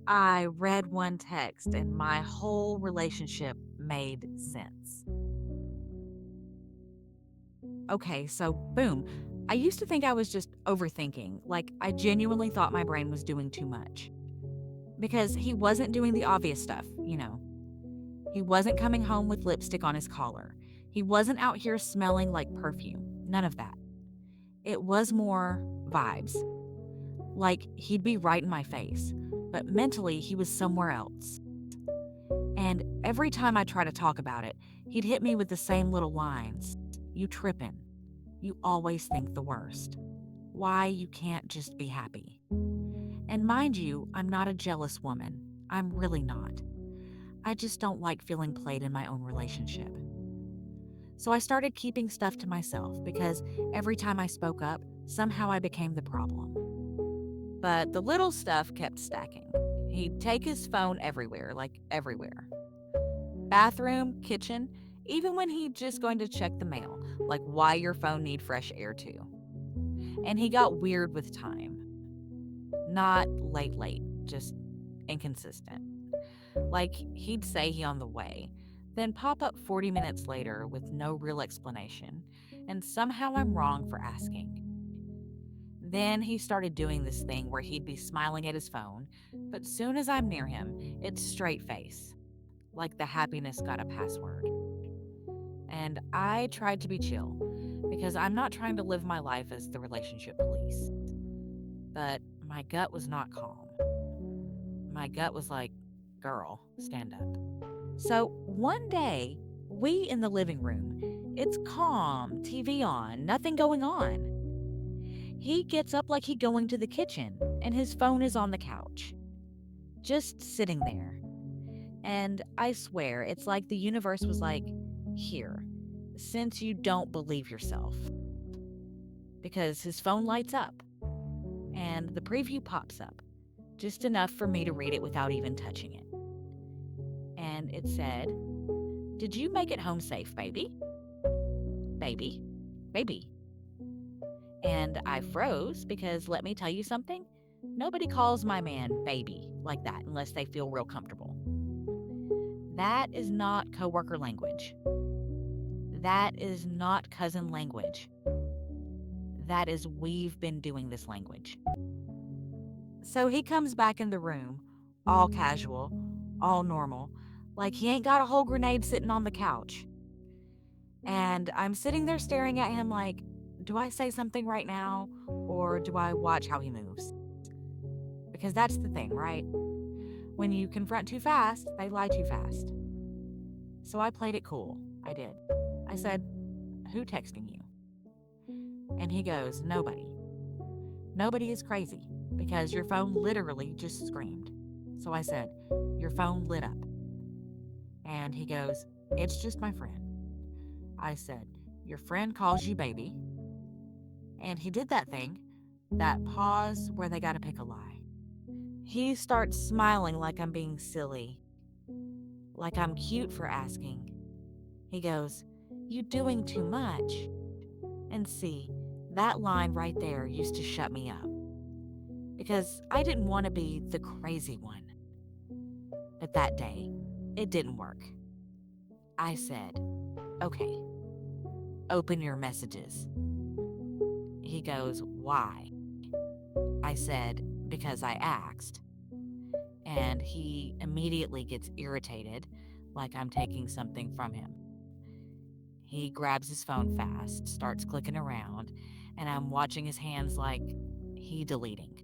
I read one text and my whole relationship made sense. Okay, so boom. I used to think I was just overthinking. Like, I genuinely thought my brain was doing too much. Because he wasn't doing the obvious stuff. He wasn't coming home with lipstick on his collar. He wasn't out here smelling like perfume. None of that. It was more vibes. Like, he'd be right in my face. But mentally, he was somewhere else. And every time I try to talk about it, he'd hit me with the same little lines. You trippin'. You always think the worst. Why you can't just be happy. And mind you, I'm not a jealous woman. I'm really not. I just don't like feeling played in my own relationship. So I started keeping stuff to myself because every time I spoke up, somehow I became the problem. But the little stuff kept stacking. He'd take his phone everywhere, like everywhere. Bathroom, kitchen, even when he'd just going to check the mail, like why your phone need fresh air too. And he got weird with time. Not late, just inconsistent. Like he'd say he on the way, then pop up 40 minutes later with no real explanation, and somehow I'm wrong for asking. Then he started doing this thing where he'd be smiling at his phone, but soon as I'm near him, it's straight face, like the happiness got a password. And I tried to be chill because I'm not trying to live my life as the relationship police. But my gut was not calm. My gut was like, girl, stand up. So one day, we in the living room, it's calm, TV on, nothing going on. He gets up like he going to the kitchen, and his phone is on the couch, just sitting there. And I swear, it's like the universe was like, here, since you don't believe yourself. Because his phone lights up, and the preview pops up, just enough for me to read it without even touching it. And it said, "Did you make it home safe, baby? Baby, baby." And I froze because let me tell you something, nobody calls my man baby like that unless they feel real comfortable. That is not coworker language. That is not cousin language. That is we've been doing this language. So he comes back in the room, all casual, all normal, like he ain't got a whole grenade sitting on the couch. And I'm sitting there staring at him like, do I say something right now or do I watch how he moves? Because that's the thing, right? When you confront too fast, they lie too fast. So I played it cool. I did. I said, who texting you? And he goes, nobody. Nobody is crazy because your phone literally just screamed. So I said, your phone lit up. And he goes, it's just my friend. I said, your friend calls you baby. And he did that thing, that pause where they gotta pick a lie. He starts smiling like I'm being silly, like I'm cute for asking. He goes, you doing too much. And see, that line right there used to shut me up. Because I didn't want to be the crazy one. But that day, it didn't work. I said, okay, open your messages. He goes, why? I said, because I asked. And he immediately gets irritated, like I'm taking something from him. He grabs his phone fast, starts clicking around, and I'm watching his hands like he deleting.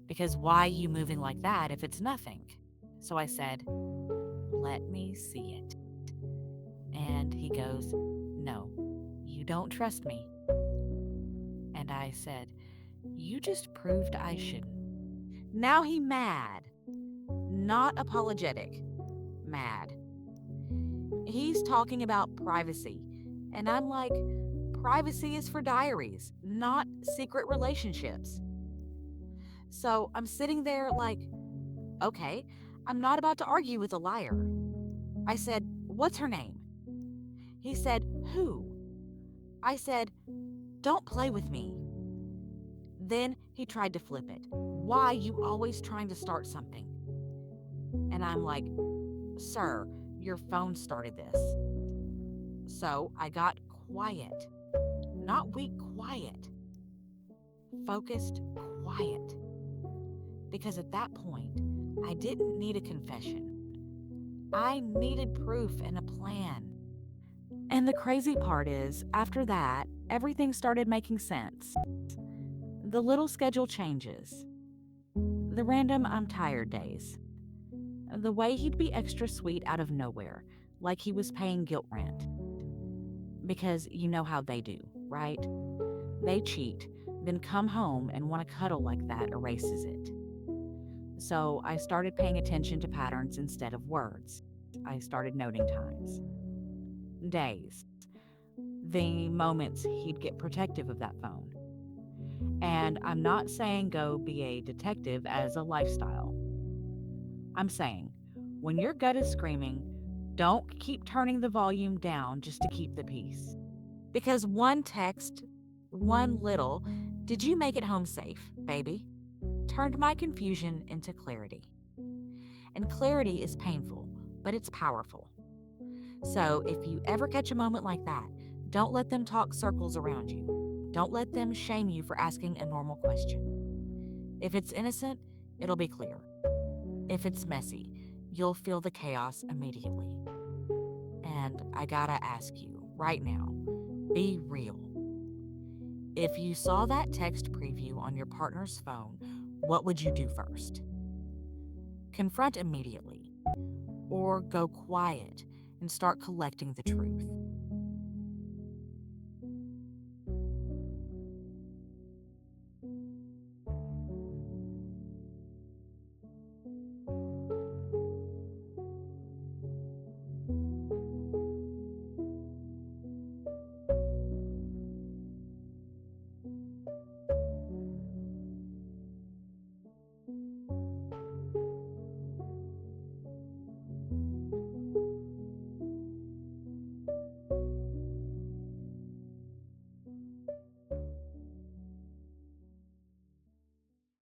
Because why you moving like that if it's nothing? So I said, let me see it. And he goes, no, you don't trust me. And I said, you just proved I shouldn't. Now he mad. Not apologetic. Mad. He's talking about privacy. And I'm like, privacy is for diaries, not secret relationships. So I'm sitting there like, okay, I'm not about to argue with a liar. I said, what's her name? He said, who? I said, don't play with me. Then He tried to flip it. Why you always trying to start something? And I'm like, sir, your phone started this. So I got quiet. Not weak, quiet. Focused, quiet. Because at that point, I didn't need a confession. I needed proof and a plan. And the crazy part is, after that, everything started making sense. The little schedule changes. The random I'm tired days. The way he'd be extra sweet out of nowhere, like he was paying guilt rent. Because you know how they do, right? They cheat, then come home and want to cuddle like that erases it. So I started paying attention to patterns instead of words. I started noting times, days, the moments he'd get protective of that phone. And I'm not saying go be a detective as a lifestyle. I'm saying when your gut is screaming, don't keep turning the volume down just to keep the peace. Because one text, one little, did you make it home safe, baby? Turned my confusion into clarity. And clarity is painful, but it's powerful. So if you ever catch a moment like that, don't let them talk circles around you. Don't let them shame you for asking a normal question. If it's innocent, it'll be clear. If it's messy, you'll feel the chaos immediately. And I gotta ask you, right now, be real. If you saw that text preview on your partner's phone, what would you do first? Confront immediately, or go quiet and start collecting the truth.